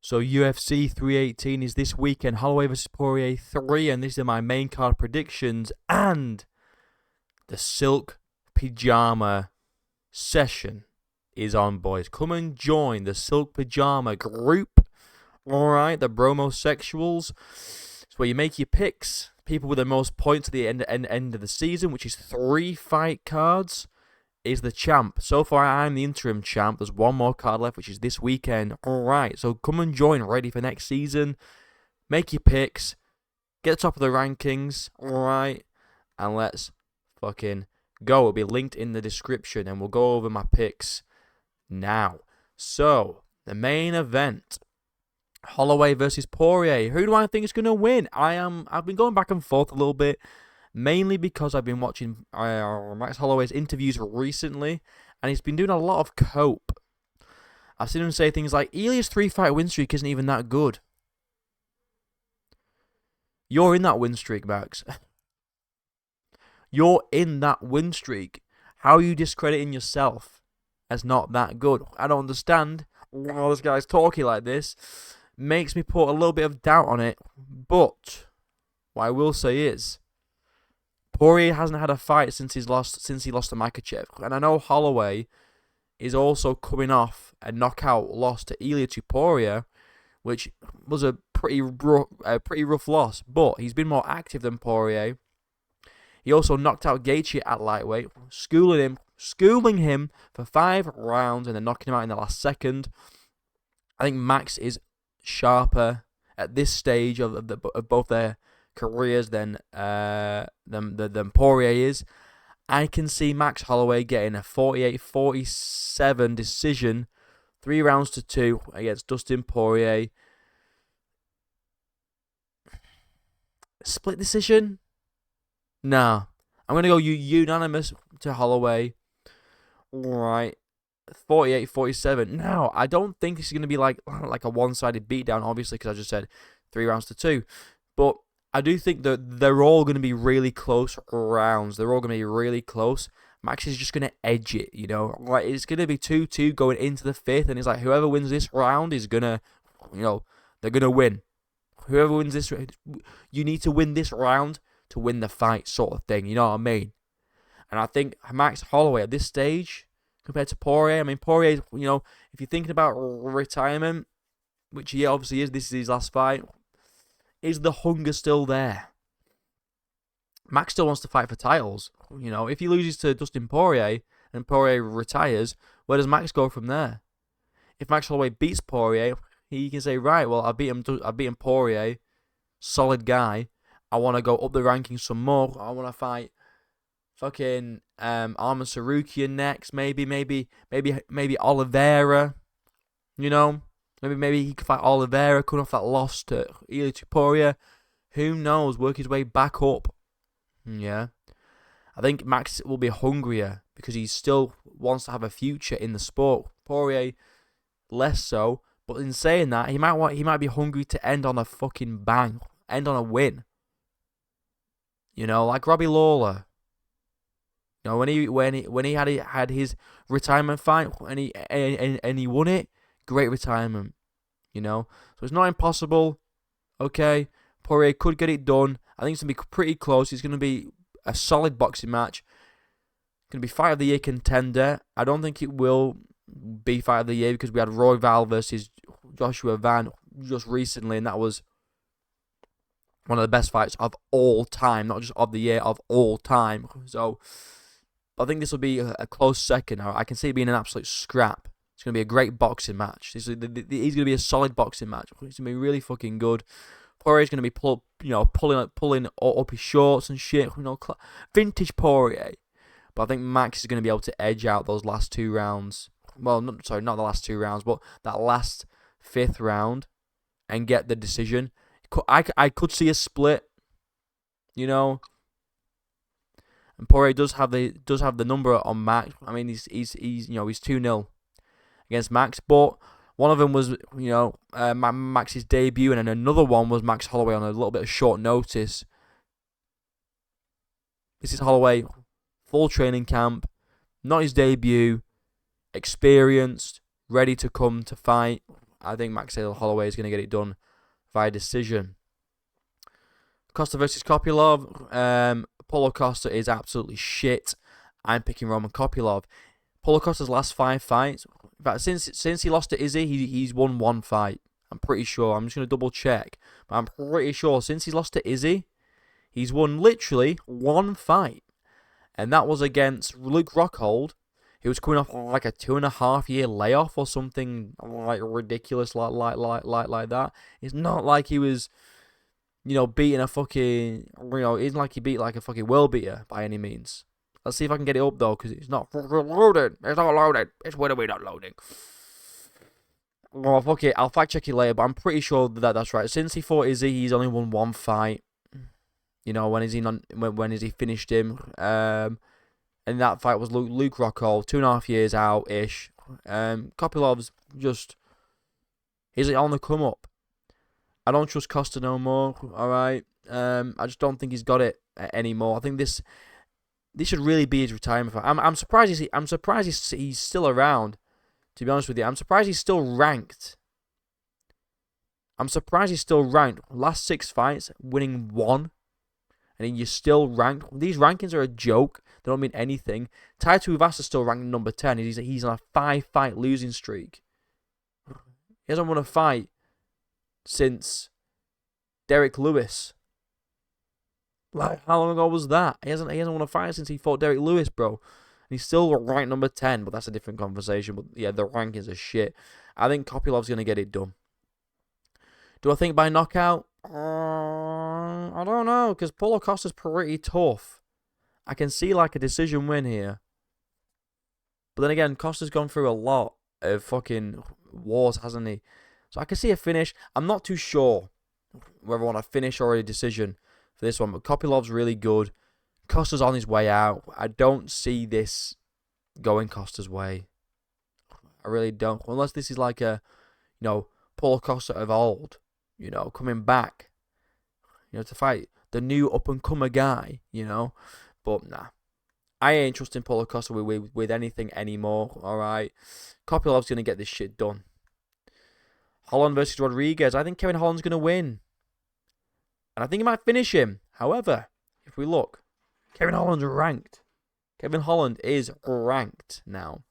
So UFC 318 is this weekend. Holloway vs Porier 3, and these are my main card predictions. And the Silk Pyjama session is on, boys. Come and join the Silk Pyjama group. Alright, the bromosexuals. It's where you make your picks. People with the most points at the end of the season, which is 3 fight cards, is the champ. So far, I'm the interim champ. There's one more card left, which is this weekend. Alright, so come and join. Ready for next season. Make your picks. Get top of the rankings. Alright, and let's fucking go. It'll be linked in the description, and we'll go over my picks now. So, the main event. Holloway versus Porier. Who do I think is going to win? I've been going back and forth a little bit, mainly because I've been watching Max Holloway's interviews recently, and he's been doing a lot of cope. I've seen him say things like, Elia's 3-fight win streak isn't even that good. You're in that win streak, Max. You're in that win streak. How are you discrediting yourself as not that good? I don't understand why this guy's talking like this. Makes me put a little bit of doubt on it. But what I will say is, Porier hasn't had a fight since he lost to Makhachev. And I know Holloway is also coming off a knockout loss to Ilia Porier, which was a pretty rough loss. But he's been more active than Porier. He also knocked out Gaethje at lightweight, schooling him for 5 rounds and then knocking him out in the last second. I think Max is sharper at this stage of both their careers than Porier is. I can see Max Holloway getting a 48-47 decision, 3 rounds to 2 against Dustin Porier. Split decision? Nah. I'm going to go unanimous to Holloway. Right. 48-47. Now, I don't think this is going to be like a one-sided beatdown, obviously, because I just said 3 rounds to 2. But I do think that they're all going to be really close rounds. They're all going to be really close. Max is just going to edge it, you know. Like, it's going to be 2-2 going into the 5th, and it's like, whoever wins this round is going to, you know, they're going to win. Whoever wins this, you need to win this round to win the fight, sort of thing, you know what I mean? And I think Max Holloway at this stage, compared to Porier, I mean, Porier, you know, if you're thinking about retirement, which he obviously is, this is his last fight, is the hunger still there? Max still wants to fight for titles. You know, if he loses to Dustin Porier and Porier retires, where does Max go from there? If Max Holloway beats Porier, he can say, right, well, I beat him Porier, solid guy. I want to go up the rankings some more. I want to fight fucking Arman Sarukian next. Maybe Oliveira. You know, maybe he could fight Oliveira, coming off that loss to Ilia Porier. Who knows? Work his way back up. Yeah, I think Max will be hungrier because he still wants to have a future in the sport. Porier less so. But in saying that, he might be hungry to end on a fucking bang, end on a win. You know, like Robbie Lawler. You know, when he had his retirement fight and he won it, great retirement. You know, so it's not impossible. Okay, Porier could get it done. I think it's gonna be pretty close. It's gonna be a solid boxing match. It's gonna be fight of the year contender. I don't think it will be fight of the year because we had Roy Val versus Joshua Van just recently, and that was one of the best fights of all time, not just of the year, of all time. So, I think this will be a close second. I can see it being an absolute scrap. It's going to be a great boxing match. He's going to be a solid boxing match. It's going to be really fucking good. Poirier's going to be pulling up his shorts and shit. You know, vintage Porier. But I think Max is going to be able to edge out those last 2 rounds. Well, not the last 2 rounds, but that last 5th round and get the decision. I could see a split, you know. And Porier does have the number on Max. I mean, he's 2-0 against Max, but one of them was, you know, Max's debut, and then another one was Max Holloway on a little bit of short notice. This is Holloway, full training camp, not his debut, experienced, ready to come to fight. I think Holloway is going to get it done via decision. Costa versus Copilov. Paulo Costa is absolutely shit. I'm picking Roman Copilov. Paulo Costa's last 5 fights, in fact, since he lost to Izzy, he's won 1 fight. I'm pretty sure. I'm just going to double check. But I'm pretty sure since he's lost to Izzy, he's won literally 1 fight. And that was against Luke Rockhold. He was coming off like a 2.5-year layoff or something like ridiculous like that. It's not like he was, beating a fucking, it isn't like he beat like a fucking world beater by any means. Let's see if I can get it up though, because it's not loaded. It's not loaded. It's when are we not loading? Well, fuck it. I'll fact check it later, but I'm pretty sure that that's right. Since he fought Izzy, he's only won 1 fight. When is he finished him? And that fight was Luke Rockhold, 2.5 years out ish. Kopilov's he's on the come up. I don't trust Costa no more. All right. I just don't think he's got it anymore. I think this should really be his retirement fight. I'm surprised he's still around. To be honest with you, I'm surprised he's still ranked. Last 6 fights, winning 1. And you're still ranked. These rankings are a joke. They don't mean anything. Tai Tuivasa's still ranked number 10. He's on a 5-fight losing streak. He hasn't won a fight since Derek Lewis. Like, how long ago was that? He hasn't won a fight since he fought Derek Lewis, bro. And he's still ranked number 10, but that's a different conversation. But yeah, the rankings are shit. I think Kopilov's going to get it done. Do I think by knockout? I don't know, because Paulo Costa's pretty tough. I can see like a decision win here. But then again, Costa's gone through a lot of fucking wars, hasn't he? So I can see a finish. I'm not too sure whether I want a finish or a decision for this one, but Kopilov's really good. Costa's on his way out. I don't see this going Costa's way. I really don't. Unless this is like a, Paulo Costa of old, coming back, to fight the new up-and-comer guy, But nah. I ain't trusting Paulo Costa with anything anymore, alright? Kopilov's going to get this shit done. Holland versus Rodriguez. I think Kevin Holland's going to win. And I think he might finish him. However, if we look, Kevin Holland's ranked. Kevin Holland is ranked now.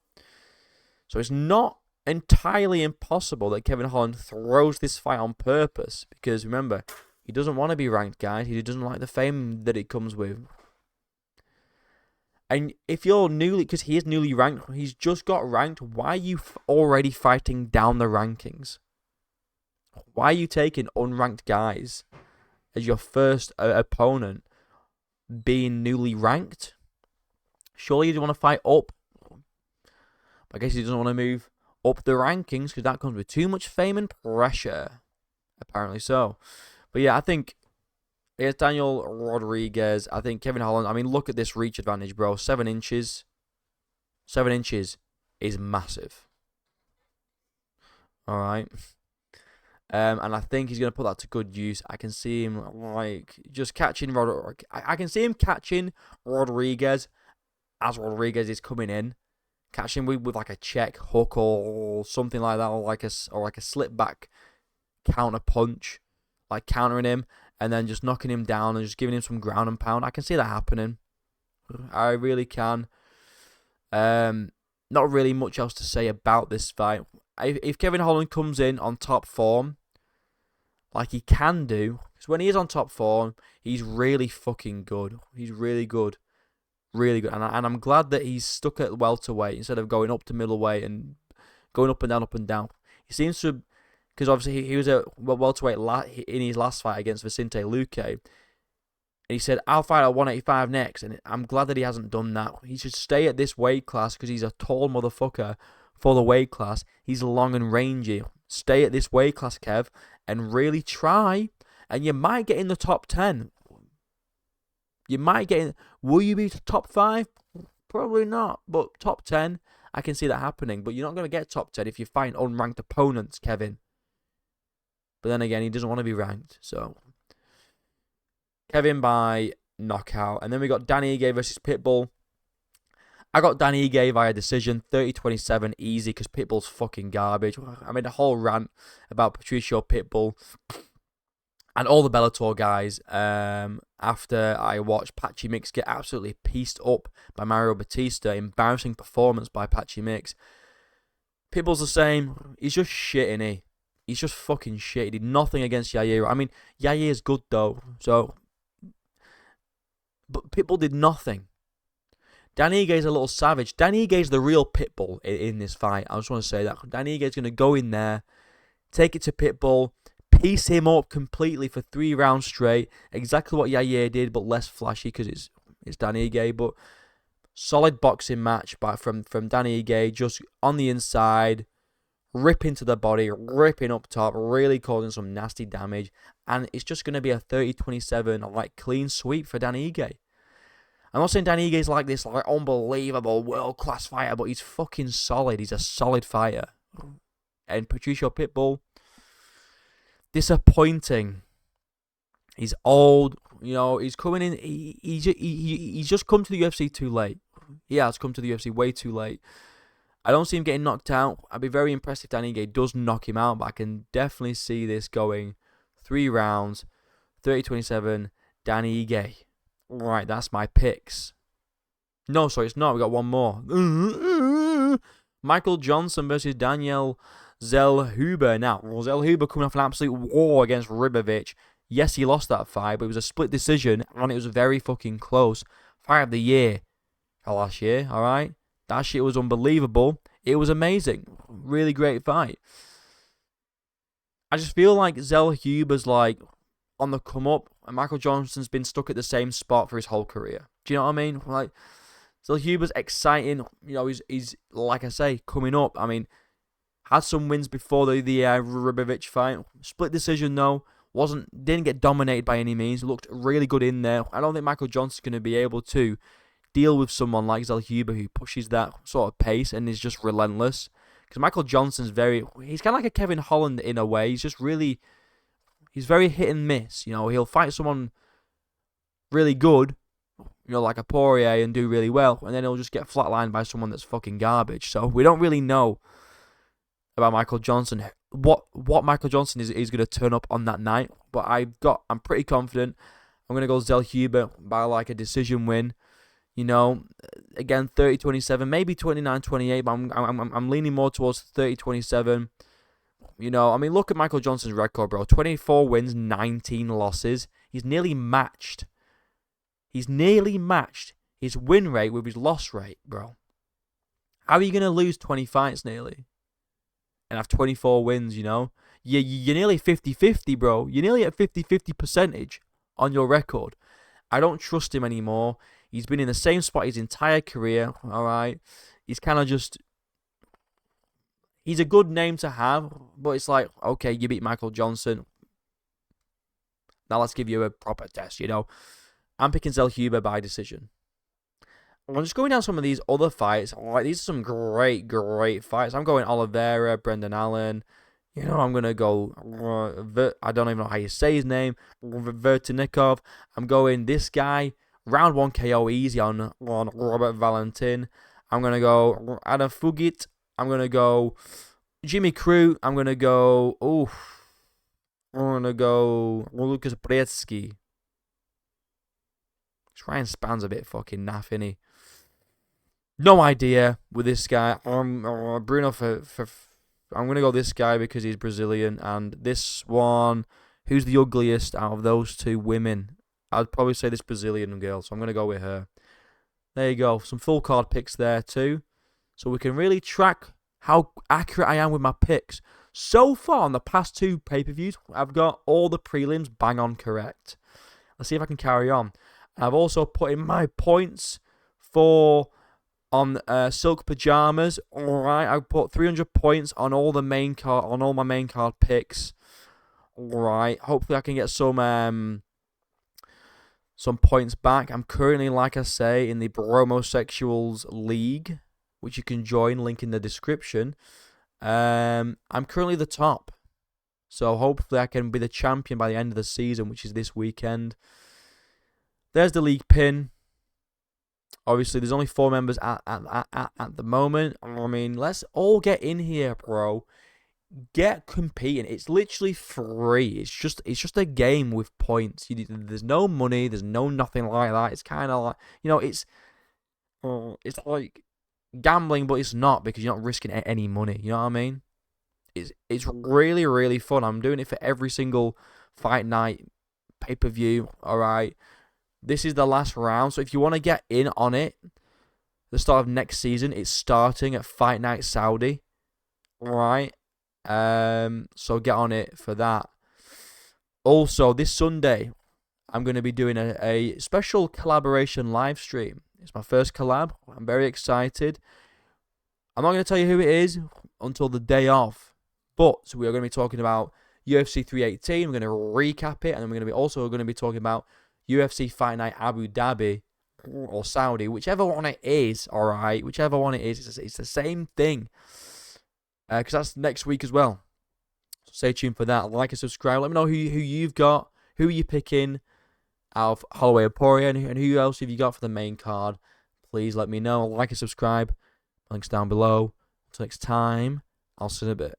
So it's not entirely impossible that Kevin Holland throws this fight on purpose. Because remember, he doesn't want to be ranked, guys. He doesn't like the fame that it comes with. And if you're because he is newly ranked, he's just got ranked, why are you already fighting down the rankings? Why are you taking unranked guys as your first opponent being newly ranked? Surely you want to fight up. I guess he doesn't want to move up the rankings because that comes with too much fame and pressure. Apparently so. But yeah, I think it's Daniel Rodriguez. I think Kevin Holland. I mean, look at this reach advantage, bro. 7 inches. 7 inches is massive. All right. And I think he's going to put that to good use. I can see him just catching I can see him catching Rodriguez as Rodriguez is coming in. Catching with like a check hook or something like that, or like a slip back counter punch, like countering him and then just knocking him down and just giving him some ground and pound. I can see that happening. I really can. Not really much else to say about this fight. If Kevin Holland comes in on top form, like he can do, because when he is on top form, he's really fucking good. He's really good. Really good. And I'm glad that he's stuck at welterweight instead of going up to middleweight and going up and down, up and down. He seems to, because obviously he was at welterweight in his last fight against Vicente Luque. And he said, I'll fight at 185 next. And I'm glad that he hasn't done that. He should stay at this weight class because he's a tall motherfucker for the weight class. He's long and rangy. Stay at this weight class, Kev, and really try. And you might get in the top 10. You might get in. Will you be top 5? Probably not. But top 10, I can see that happening. But you're not going to get top 10 if you fight unranked opponents, Kevin. But then again, he doesn't want to be ranked. So, Kevin by knockout. And then we got Danny Ige versus Pitbull. I got Dan Ige via decision, 30-27, easy, because Pitbull's fucking garbage. I made a whole rant about Patricio Pitbull and all the Bellator guys after I watched Patchy Mix get absolutely pieced up by Mario Batista. Embarrassing performance by Patchy Mix. Pitbull's the same. He's just shit, innit? He's just fucking shit. He did nothing against Yair. I mean, Yair's good, though. But Pitbull did nothing. Dan Ige's a little savage. Dan Ige's the real Pitbull in this fight. I just want to say that. Dan Ige's going to go in there, take it to Pitbull, piece him up completely for 3 rounds straight. Exactly what Yair did, but less flashy because it's Dan Ige. But solid boxing match from Dan Ige, just on the inside, ripping to the body, ripping up top, really causing some nasty damage. And it's just going to be a 30-27 like clean sweep for Dan Ige. I'm not saying Dan Ige's like this like unbelievable world-class fighter, but he's fucking solid. He's a solid fighter. And Patricio Pitbull, disappointing. He's old, he's coming in. He's just come to the UFC too late. He has come to the UFC way too late. I don't see him getting knocked out. I'd be very impressed if Dan Ige does knock him out, but I can definitely see this going 3 rounds, 30-27, Dan Ige. Right, that's my picks. No, sorry, it's not. We got one more. Michael Johnson versus Daniel Zellhuber. Now, Zellhuber coming off an absolute war against Ribovic. Yes, he lost that fight, but it was a split decision, and it was very fucking close. Fight of the year last year, alright? That shit was unbelievable. It was amazing. Really great fight. I just feel like Zellhuber's like on the come up, and Michael Johnson's been stuck at the same spot for his whole career. Do you know what I mean? Like, Zellhuber's exciting. He's like I say, coming up. I mean, had some wins before the Ribovic fight. Split decision though. Didn't get dominated by any means. Looked really good in there. I don't think Michael Johnson's going to be able to deal with someone like Zellhuber who pushes that sort of pace and is just relentless. Because Michael Johnson's he's kind of like a Kevin Holland in a way. He's very hit and miss. He'll fight someone really good, like a Porier, and do really well, and then he'll just get flatlined by someone that's fucking garbage. So we don't really know about Michael Johnson, what Michael Johnson is going to turn up on that night. But I'm pretty confident. I'm going to go Zellhuber by like a decision win. Again, 30-27, maybe 29-28, but I'm leaning more towards 30-27. Look at Michael Johnson's record, bro. 24 wins, 19 losses. He's nearly matched his win rate with his loss rate, bro. How are you going to lose 20 fights nearly and have 24 wins, You're nearly 50-50, bro. You're nearly at 50-50 percentage on your record. I don't trust him anymore. He's been in the same spot his entire career, all right? He's kind of just... He's a good name to have, but it's like, okay, you beat Michael Johnson. Now let's give you a proper test, I'm picking Zellhuber by decision. I'm just going down some of these other fights. Like, these are some great, great fights. I'm going Oliveira, Brendan Allen. I'm going to go... I don't even know how you say his name. Vertinikov. I'm going this guy... Round 1 KO easy on Robert Valentin. I'm going to go Adam Fugit. I'm going to go Jimmy Crew. I'm going to go... Lucas Brzeski. Ryan Span's a bit fucking naff, innit? No idea with this guy. Bruno I'm going to go this guy because he's Brazilian. And this one, who's the ugliest out of those two women? I'd probably say this Brazilian girl, so I'm going to go with her. There you go. Some full card picks there too. So we can really track how accurate I am with my picks. So far on the past 2 pay-per-views, I've got all the prelims bang on correct. Let's see if I can carry on. I've also put in my points on Silk Pajamas. Alright, I put 300 points on all my main card picks. Alright, hopefully I can get some points back. I'm currently, like I say, in the Bromosexuals League, which you can join, link in the description. I'm currently the top. So hopefully I can be the champion by the end of the season, which is this weekend. There's the league pin. Obviously, there's only 4 members at the moment. I mean, let's all get in here, bro. Get competing. It's literally free. It's just a game with points. There's no money. There's no nothing like that. It's kind of like, it's like gambling, but it's not, because you're not risking any money. You know what I mean? It's really, really fun. I'm doing it for every single fight night pay-per-view. All right. This is the last round, so if you want to get in on it, the start of next season, it's starting at Fight Night Saudi. All right. So get on it for that. Also, this Sunday, I'm going to be doing a special collaboration live stream. It's my first collab. I'm very excited. I'm not going to tell you who it is until the day off, but we are going to be talking about UFC 318. We're going to recap it, and then we're going to be talking about UFC Fight Night Abu Dhabi or Saudi, whichever one it is. All right, whichever one it is, it's the same thing. Because that's next week as well. So stay tuned for that. Like and subscribe. Let me know who you've got. Who are you picking out of Holloway and Porier, and who else have you got for the main card? Please let me know. Like and subscribe. Links down below. Until next time, I'll see you in a bit.